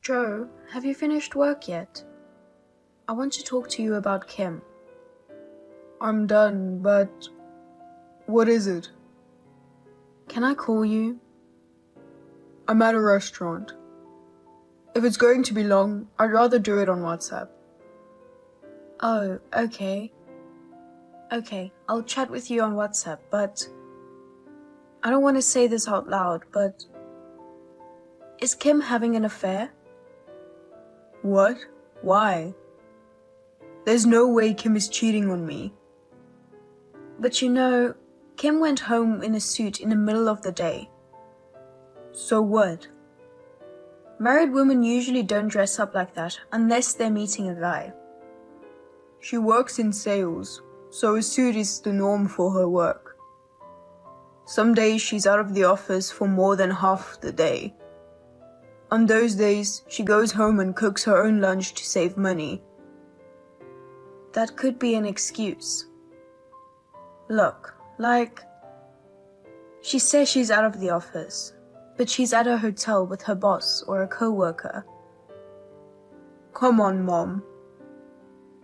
Joe, have you finished work yet? I want to talk to you about Kim. I'm done, but what is it? Can I call you? I'm at a restaurant. If it's going to be long, I'd rather do it on WhatsApp. Oh, okay. Okay, I'll chat with you on WhatsApp, but I don't want to say this out loud, but is Kim having an affair? What? Why? There's no way Kim is cheating on me. But you know, Kim went home in a suit in the middle of the day. So what? Married women usually don't dress up like that unless they're meeting a guy. She works in sales, so a suit is the norm for her work. Some days she's out of the office for more than half the day. On those days, she goes home and cooks her own lunch to save money. That could be an excuse. Look, she says she's out of the office, but she's at a hotel with her boss or a co-worker. Come on, Mom.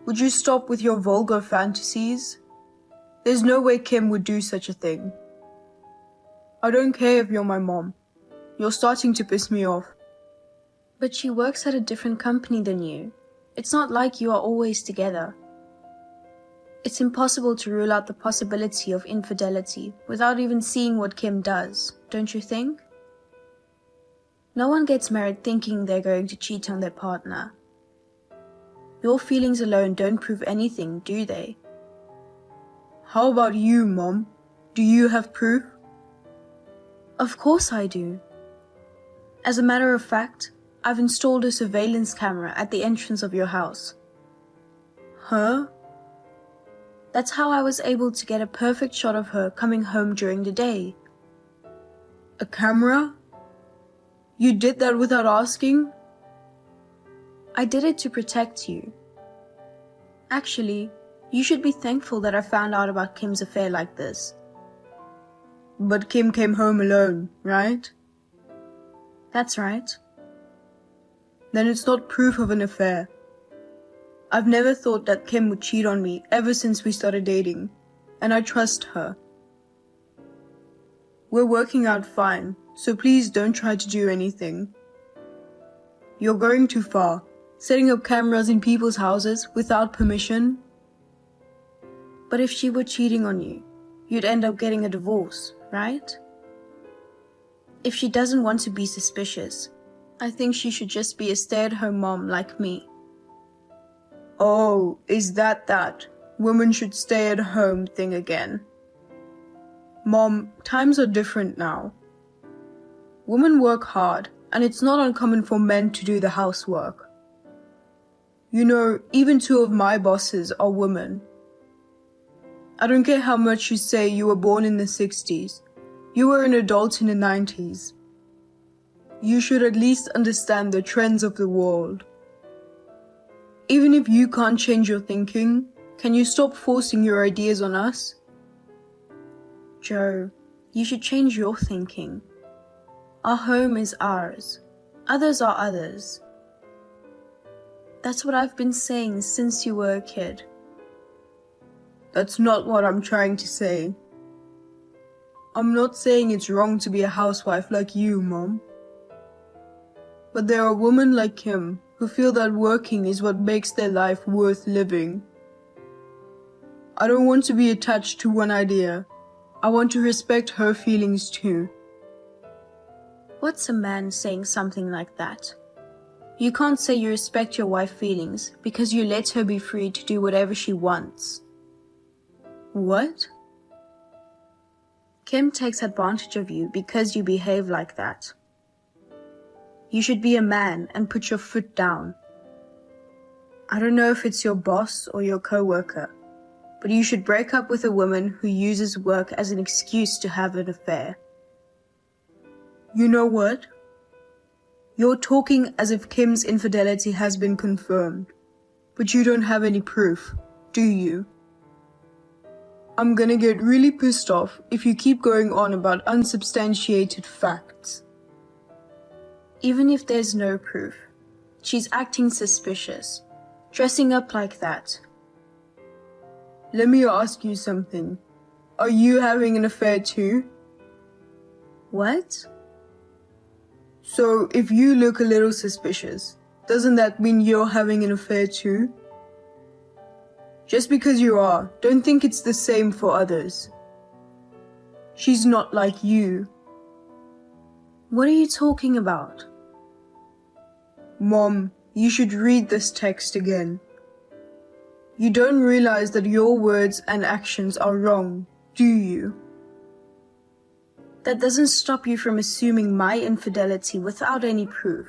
Would you stop with your vulgar fantasies? There's no way Kim would do such a thing. I don't care if you're my mom. You're starting to piss me off. But she works at a different company than you. It's not like you are always together. It's impossible to rule out the possibility of infidelity without even seeing what Kim does, don't you think? No one gets married thinking they're going to cheat on their partner. Your feelings alone don't prove anything, do they? How about you, Mom? Do you have proof? Of course I do. As a matter of fact, I've installed a surveillance camera at the entrance of your house. Huh? That's how I was able to get a perfect shot of her coming home during the day. A camera? You did that without asking? I did it to protect you. Actually, you should be thankful that I found out about Kim's affair like this. But Kim came home alone, right? That's right. Then it's not proof of an affair. I've never thought that Kim would cheat on me ever since we started dating, and I trust her. We're working out fine, so please don't try to do anything. You're going too far, setting up cameras in people's houses without permission. But if she were cheating on you, you'd end up getting a divorce, right? If she doesn't want to be suspicious, I think she should just be a stay-at-home mom like me. Oh, is that women should stay at home thing again? Mom, times are different now. Women work hard, and it's not uncommon for men to do the housework. You know, even two of my bosses are women. I don't care how much you say you were born in the 60s. You were an adult in the 90s. You should at least understand the trends of the world. Even if you can't change your thinking, can you stop forcing your ideas on us? Joe, you should change your thinking. Our home is ours. Others are others. That's what I've been saying since you were a kid. That's not what I'm trying to say. I'm not saying it's wrong to be a housewife like you, Mom. But there are women like Kim who feel that working is what makes their life worth living. I don't want to be attached to one idea. I want to respect her feelings too. What's a man saying something like that? You can't say you respect your wife's feelings because you let her be free to do whatever she wants. What? Kim takes advantage of you because you behave like that. You should be a man and put your foot down. I don't know if it's your boss or your co-worker, but you should break up with a woman who uses work as an excuse to have an affair. You know what? You're talking as if Kim's infidelity has been confirmed, but you don't have any proof, do you? I'm gonna get really pissed off if you keep going on about unsubstantiated facts. Even if there's no proof, She's acting suspicious, dressing up like that. Let me ask you something. Are you having an affair too? What? So, if you look a little suspicious, doesn't that mean you're having an affair too? Just because you are, don't think it's the same for others. She's not like you. What are you talking about? Mom, you should read this text again. You don't realize that your words and actions are wrong, do you? That doesn't stop you from assuming my infidelity without any proof.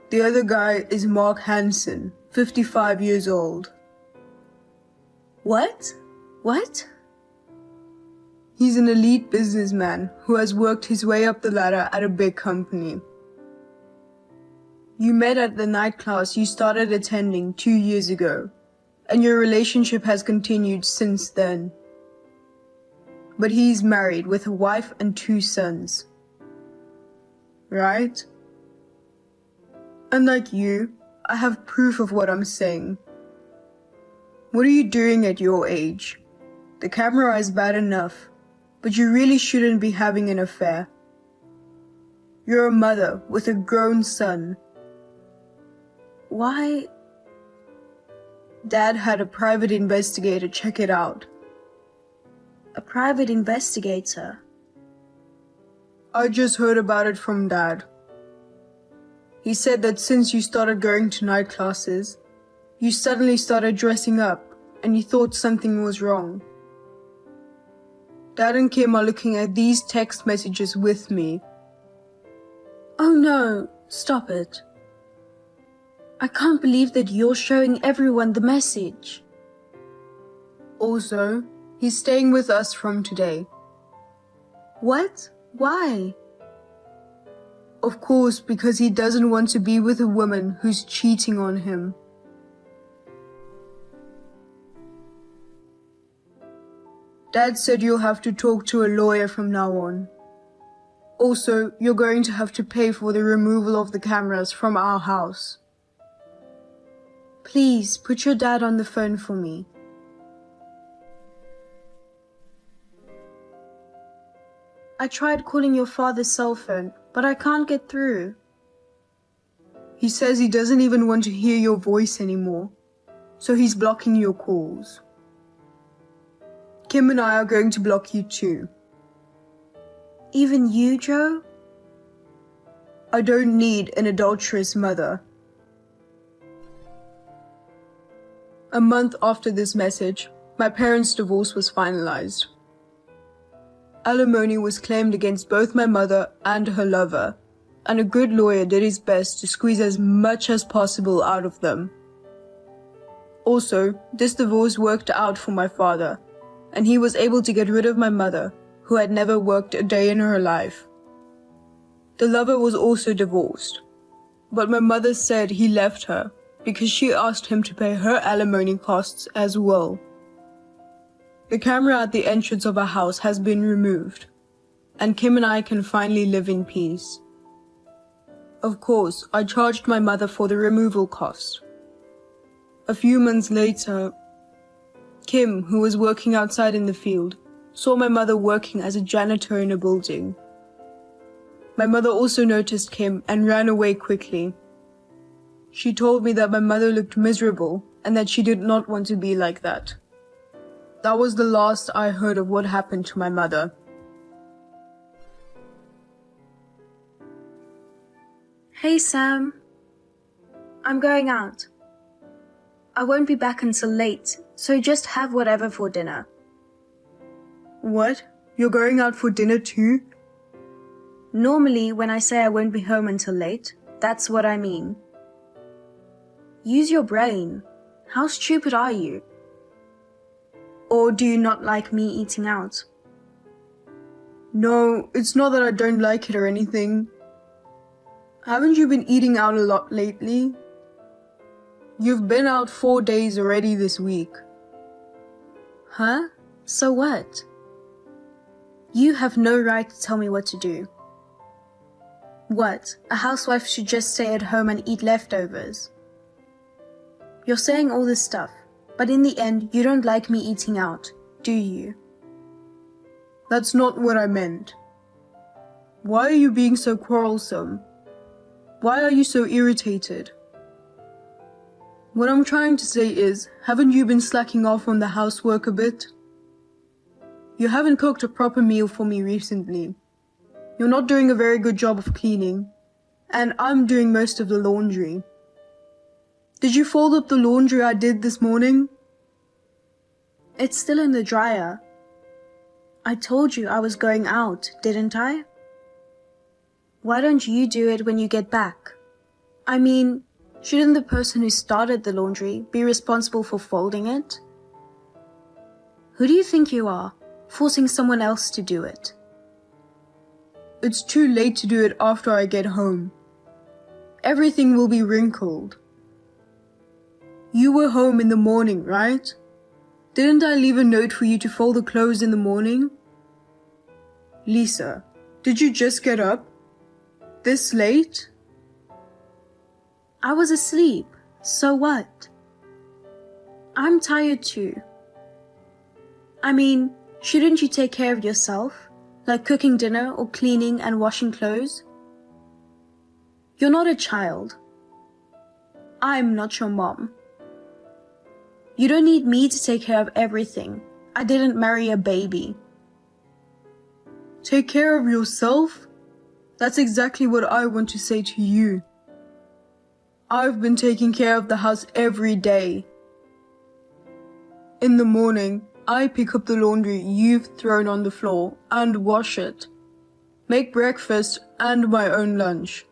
The other guy is Mark Hansen, 55 years old. What? What? He's an elite businessman who has worked his way up the ladder at a big company. You met at the night class you started attending 2 years ago, and your relationship has continued since then. But he's married with a wife and 2 sons. Right? Unlike you, I have proof of what I'm saying. What are you doing at your age? The camera is bad enough, but you really shouldn't be having an affair. You're a mother with a grown son. Why? Dad had a private investigator check it out. A private investigator? I just heard about it from Dad. He said that since you started going to night classes, you suddenly started dressing up and you thought something was wrong. Dad and Kim are looking at these text messages with me. Oh no, stop it. I can't believe that you're showing everyone the message. Also, he's staying with us from today. What? Why? Of course, because he doesn't want to be with a woman who's cheating on him. Dad said you'll have to talk to a lawyer from now on. Also, you're going to have to pay for the removal of the cameras from our house. Please, put your dad on the phone for me. I tried calling your father's cell phone, but I can't get through. He says he doesn't even want to hear your voice anymore, so he's blocking your calls. Kim and I are going to block you too. Even you, Joe? I don't need an adulterous mother. A month after this message, my parents' divorce was finalized. Alimony was claimed against both my mother and her lover, and a good lawyer did his best to squeeze as much as possible out of them. Also, this divorce worked out for my father, and he was able to get rid of my mother, who had never worked a day in her life. The lover was also divorced, but my mother said he left her because she asked him to pay her alimony costs as well. The camera at the entrance of our house has been removed, and Kim and I can finally live in peace. Of course, I charged my mother for the removal cost. A few months later, Kim, who was working outside in the field, saw my mother working as a janitor in a building. My mother also noticed Kim and ran away quickly. She told me that my mother looked miserable and that she did not want to be like that. That was the last I heard of what happened to my mother. Hey, Sam. I'm going out. I won't be back until late, so just have whatever for dinner. What? You're going out for dinner too? Normally, when I say I won't be home until late, that's what I mean. Use your brain. How stupid are you? Or do you not like me eating out? No, it's not that I don't like it or anything. Haven't you been eating out a lot lately? You've been out 4 days already this week. Huh? So what? You have no right to tell me what to do. What, a housewife should just stay at home and eat leftovers? You're saying all this stuff, but in the end, you don't like me eating out, do you? That's not what I meant. Why are you being so quarrelsome? Why are you so irritated? What I'm trying to say is, haven't you been slacking off on the housework a bit? You haven't cooked a proper meal for me recently. You're not doing a very good job of cleaning, and I'm doing most of the laundry. Did you fold up the laundry I did this morning? It's still in the dryer. I told you I was going out, didn't I? Why don't you do it when you get back? I mean, shouldn't the person who started the laundry be responsible for folding it? Who do you think you are, forcing someone else to do it? It's too late to do it after I get home. Everything will be wrinkled. You were home in the morning, right? Didn't I leave a note for you to fold the clothes in the morning? Lisa, did you just get up? This late? I was asleep, so what? I'm tired too. I mean, shouldn't you take care of yourself, like cooking dinner or cleaning and washing clothes? You're not a child. I'm not your mom. You don't need me to take care of everything. I didn't marry a baby. Take care of yourself? That's exactly what I want to say to you. I've been taking care of the house every day. In the morning, I pick up the laundry you've thrown on the floor and wash it. Make breakfast and my own lunch.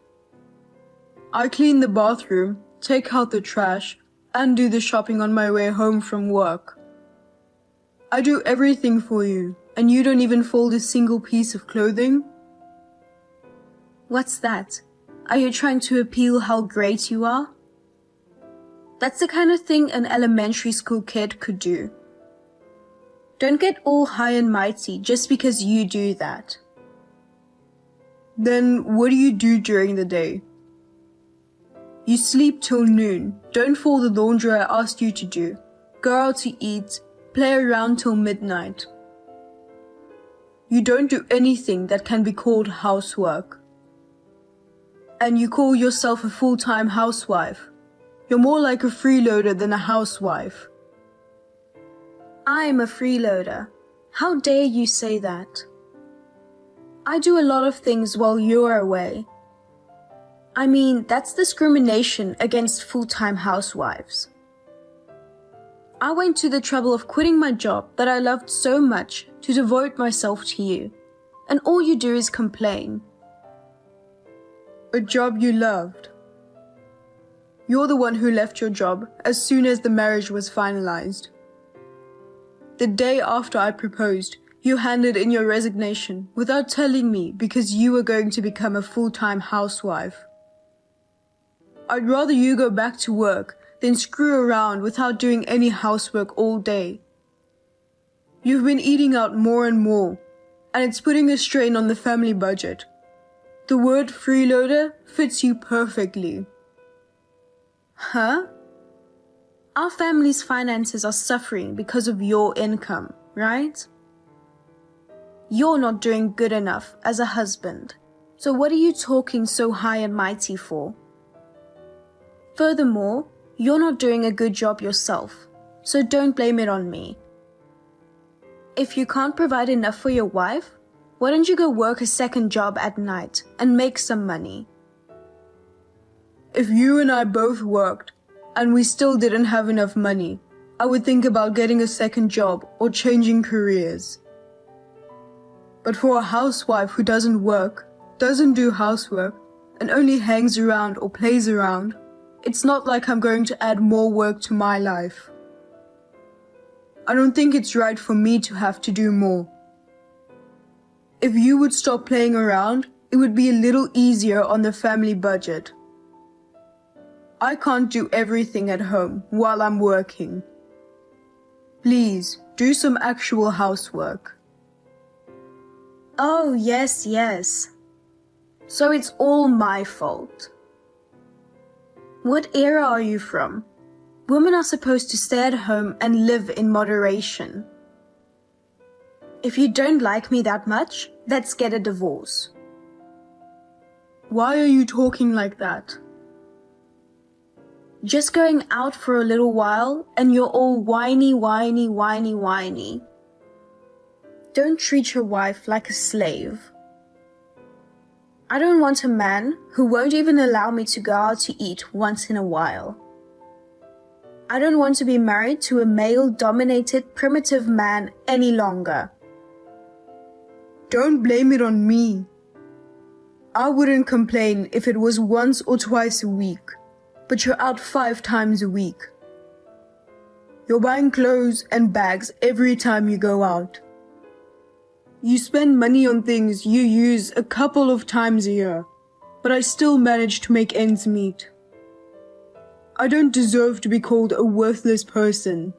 I clean the bathroom, take out the trash, and do the shopping on my way home from work. I do everything for you, and you don't even fold a single piece of clothing? What's that? Are you trying to appeal how great you are? That's the kind of thing an elementary school kid could do. Don't get all high and mighty just because you do that. Then what do you do during the day? You sleep till noon, don't fold the laundry I asked you to do, go out to eat, play around till midnight. You don't do anything that can be called housework. And you call yourself a full-time housewife. You're more like a freeloader than a housewife. I'm a freeloader. How dare you say that? I do a lot of things while you're away. I mean, that's discrimination against full-time housewives. I went to the trouble of quitting my job that I loved so much to devote myself to you, and all you do is complain. A job you loved. You're the one who left your job as soon as the marriage was finalized. The day after I proposed, you handed in your resignation without telling me because you were going to become a full-time housewife. I'd rather you go back to work than screw around without doing any housework all day. You've been eating out more and more, and it's putting a strain on the family budget. The word freeloader fits you perfectly. Huh? Our family's finances are suffering because of your income, right? You're not doing good enough as a husband, so what are you talking so high and mighty for? Furthermore, you're not doing a good job yourself, so don't blame it on me. If you can't provide enough for your wife, why don't you go work a second job at night and make some money? If you and I both worked, and we still didn't have enough money, I would think about getting a second job or changing careers. But for a housewife who doesn't work, doesn't do housework, and only hangs around or plays around, it's not like I'm going to add more work to my life. I don't think it's right for me to have to do more. If you would stop playing around, it would be a little easier on the family budget. I can't do everything at home while I'm working. Please, do some actual housework. Oh, yes. So it's all my fault. What era are you from? Women are supposed to stay at home and live in moderation. If you don't like me that much, let's get a divorce. Why are you talking like that? Just going out for a little while and you're all whiny. Don't treat your wife like a slave. I don't want a man who won't even allow me to go out to eat once in a while. I don't want to be married to a male-dominated, primitive man any longer. Don't blame it on me. I wouldn't complain if it was once or twice a week, but you're out 5 times a week. You're buying clothes and bags every time you go out. You spend money on things you use a couple of times a year, but I still manage to make ends meet. I don't deserve to be called a worthless person.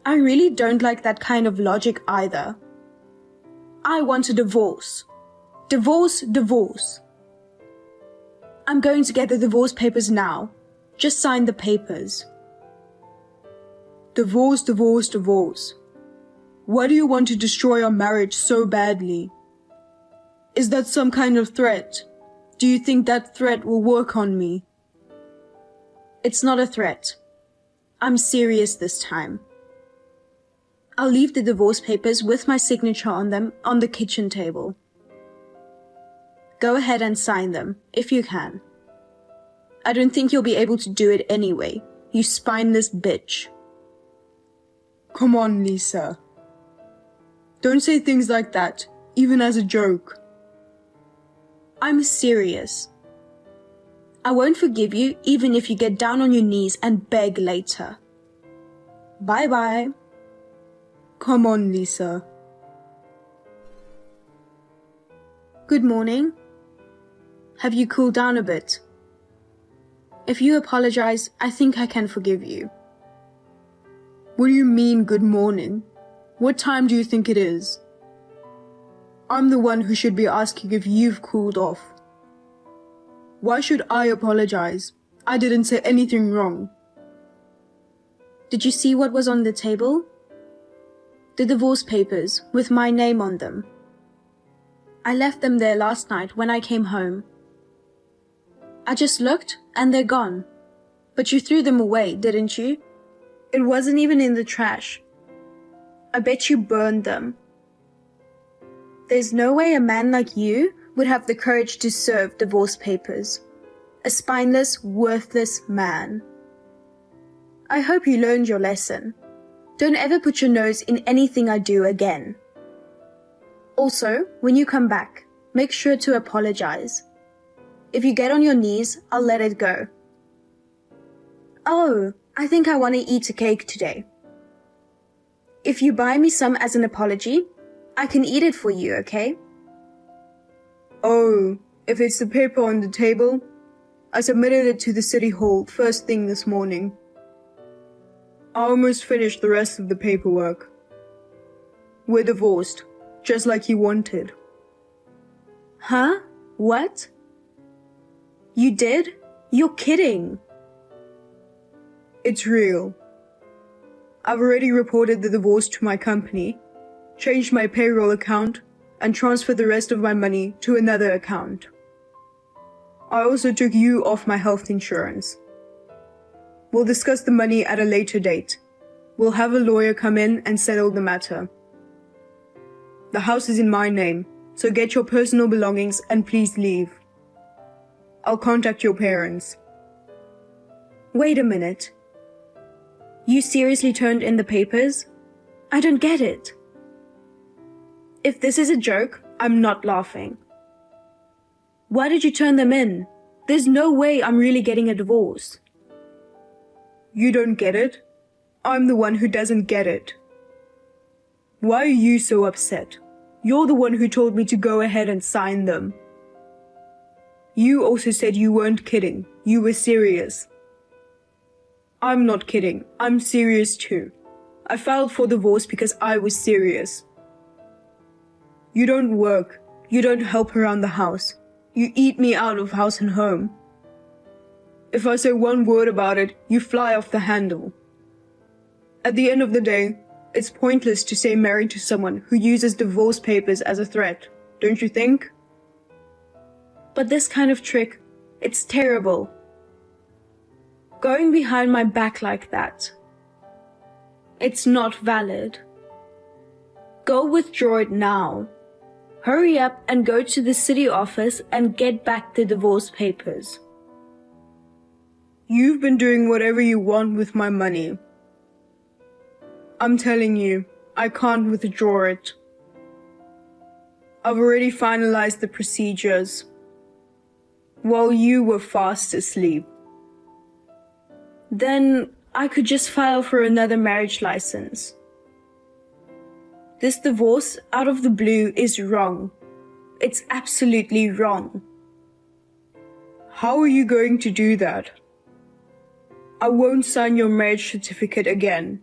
I really don't like that kind of logic either. I want a divorce. Divorce. I'm going to get the divorce papers now. Just sign the papers. Divorce. Why do you want to destroy our marriage so badly? Is that some kind of threat? Do you think that threat will work on me? It's not a threat. I'm serious this time. I'll leave the divorce papers with my signature on them on the kitchen table. Go ahead and sign them, if you can. I don't think you'll be able to do it anyway, you spineless bitch. Come on, Lisa. Don't say things like that, even as a joke. I'm serious. I won't forgive you even if you get down on your knees and beg later. Bye-bye. Come on, Lisa. Good morning. Have you cooled down a bit? If you apologize, I think I can forgive you. What do you mean, good morning? What time do you think it is? I'm the one who should be asking if you've cooled off. Why should I apologize? I didn't say anything wrong. Did you see what was on the table? The divorce papers with my name on them. I left them there last night when I came home. I just looked and they're gone. But you threw them away, didn't you? It wasn't even in the trash. I bet you burned them. There's no way a man like you would have the courage to serve divorce papers. A spineless, worthless man. I hope you learned your lesson. Don't ever put your nose in anything I do again. Also, when you come back, make sure to apologize. If you get on your knees, I'll let it go. Oh, I think I want to eat a cake today. If you buy me some as an apology, I can eat it for you, okay? Oh, if it's the paper on the table, I submitted it to the city hall first thing this morning. I almost finished the rest of the paperwork. We're divorced, just like you wanted. Huh? What? You did? You're kidding. It's real. I've already reported the divorce to my company, changed my payroll account, and transferred the rest of my money to another account. I also took you off my health insurance. We'll discuss the money at a later date. We'll have a lawyer come in and settle the matter. The house is in my name, so get your personal belongings and please leave. I'll contact your parents. Wait a minute. You seriously turned in the papers? I don't get it. If this is a joke, I'm not laughing. Why did you turn them in? There's no way I'm really getting a divorce. You don't get it? I'm the one who doesn't get it. Why are you so upset? You're the one who told me to go ahead and sign them. You also said you weren't kidding. You were serious. I'm not kidding. I'm serious too. I filed for divorce because I was serious. You don't work. You don't help around the house. You eat me out of house and home. If I say one word about it, you fly off the handle. At the end of the day, it's pointless to stay married to someone who uses divorce papers as a threat, don't you think? But this kind of trick, it's terrible. Going behind my back like that. It's not valid. Go withdraw it now. Hurry up and go to the city office and get back the divorce papers. You've been doing whatever you want with my money. I'm telling you, I can't withdraw it. I've already finalized the procedures while you were fast asleep. Then I could just file for another marriage license. This divorce out of the blue is wrong. It's absolutely wrong. How are you going to do that? I won't sign your marriage certificate again.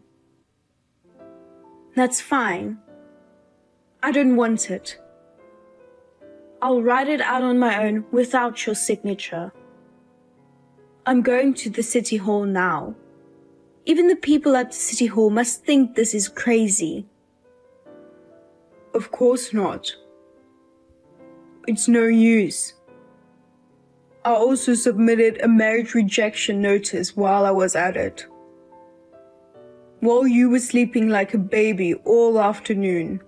That's fine. I don't want it. I'll write it out on my own without your signature. I'm going to the city hall now. Even the people at the city hall must think this is crazy. Of course not. It's no use. I also submitted a marriage rejection notice while I was at it. While you were sleeping like a baby all afternoon.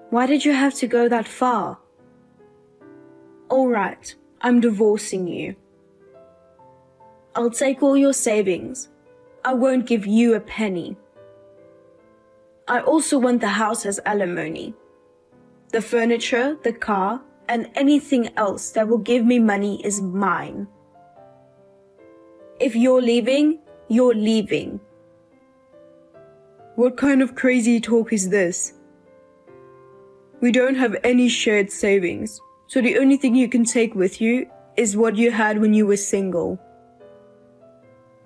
Why did you have to go that far? All right, I'm divorcing you. I'll take all your savings. I won't give you a penny. I also want the house as alimony. The furniture, the car, and anything else that will give me money is mine. If you're leaving, you're leaving. What kind of crazy talk is this? We don't have any shared savings, so the only thing you can take with you is what you had when you were single.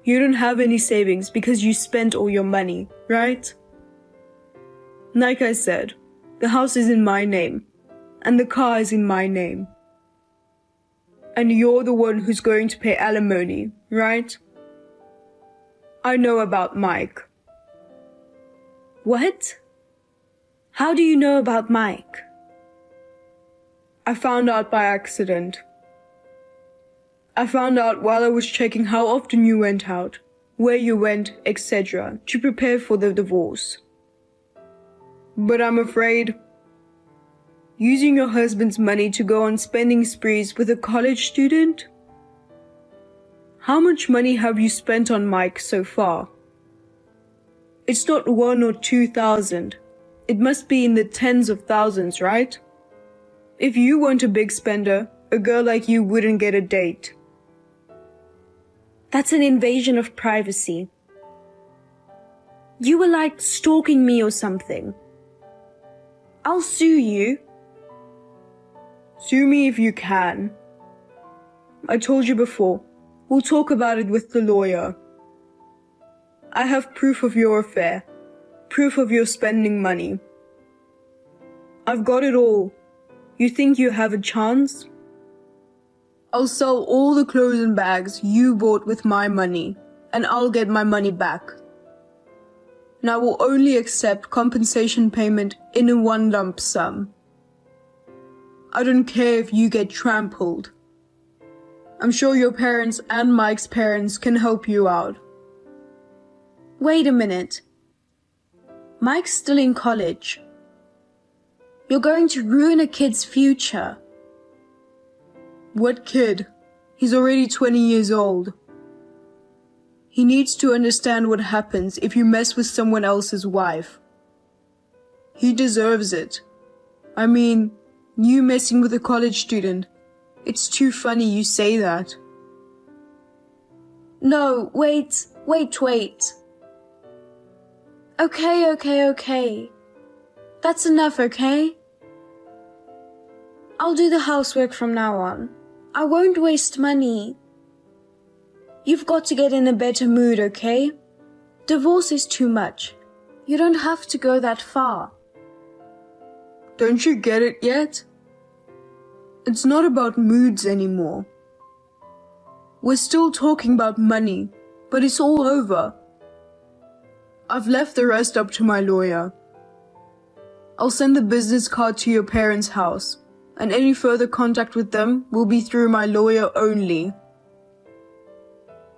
You don't have any savings because you spent all your money, right? Like I said, the house is in my name, and the car is in my name. And you're the one who's going to pay alimony, right? I know about Mike. What? How do you know about Mike? I found out by accident. I found out while I was checking how often you went out, where you went, etc. to prepare for the divorce. But I'm afraid using your husband's money to go on spending sprees with a college student? How much money have you spent on Mike so far? It's not 1,000 or 2,000. It must be in the tens of thousands, right? If you weren't a big spender, a girl like you wouldn't get a date. That's an invasion of privacy. You were like stalking me or something. I'll sue you. Sue me if you can. I told you before, we'll talk about it with the lawyer. I have proof of your affair, proof of your spending money. I've got it all. You think you have a chance? I'll sell all the clothes and bags you bought with my money, and I'll get my money back. And I will only accept compensation payment in a one lump sum. I don't care if you get trampled. I'm sure your parents and Mike's parents can help you out. Wait a minute. Mike's still in college. You're going to ruin a kid's future. What kid? He's already 20 years old. He needs to understand what happens if you mess with someone else's wife. He deserves it. I mean, you messing with a college student. It's too funny you say that. No, wait. Okay. That's enough, okay? I'll do the housework from now on. I won't waste money. You've got to get in a better mood, okay? Divorce is too much. You don't have to go that far. Don't you get it yet? It's not about moods anymore. We're still talking about money, but it's all over. I've left the rest up to my lawyer. I'll send the business card to your parents' house, and any further contact with them will be through my lawyer only.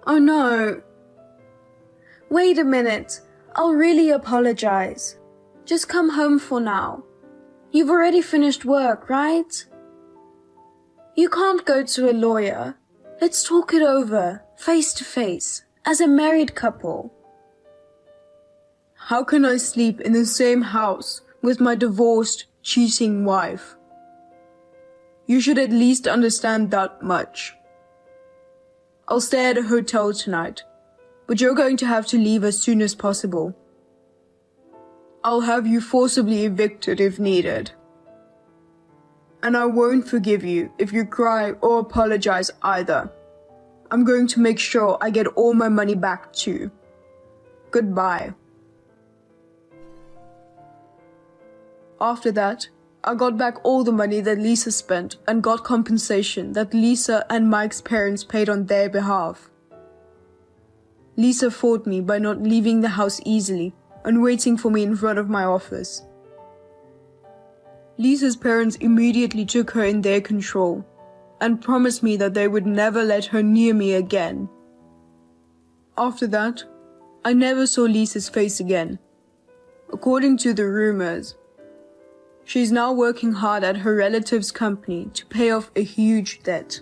Oh no. Wait a minute. I'll really apologize. Just come home for now. You've already finished work, right? You can't go to a lawyer. Let's talk it over, face to face, as a married couple. How can I sleep in the same house with my divorced, cheating wife? You should at least understand that much. I'll stay at a hotel tonight, but you're going to have to leave as soon as possible. I'll have you forcibly evicted if needed. And I won't forgive you if you cry or apologize either. I'm going to make sure I get all my money back too. Goodbye. After that, I got back all the money that Lisa spent and got compensation that Lisa and Mike's parents paid on their behalf. Lisa fought me by not leaving the house easily and waiting for me in front of my office. Lisa's parents immediately took her in their control and promised me that they would never let her near me again. After that, I never saw Lisa's face again. According to the rumors, she's now working hard at her relative's company to pay off a huge debt.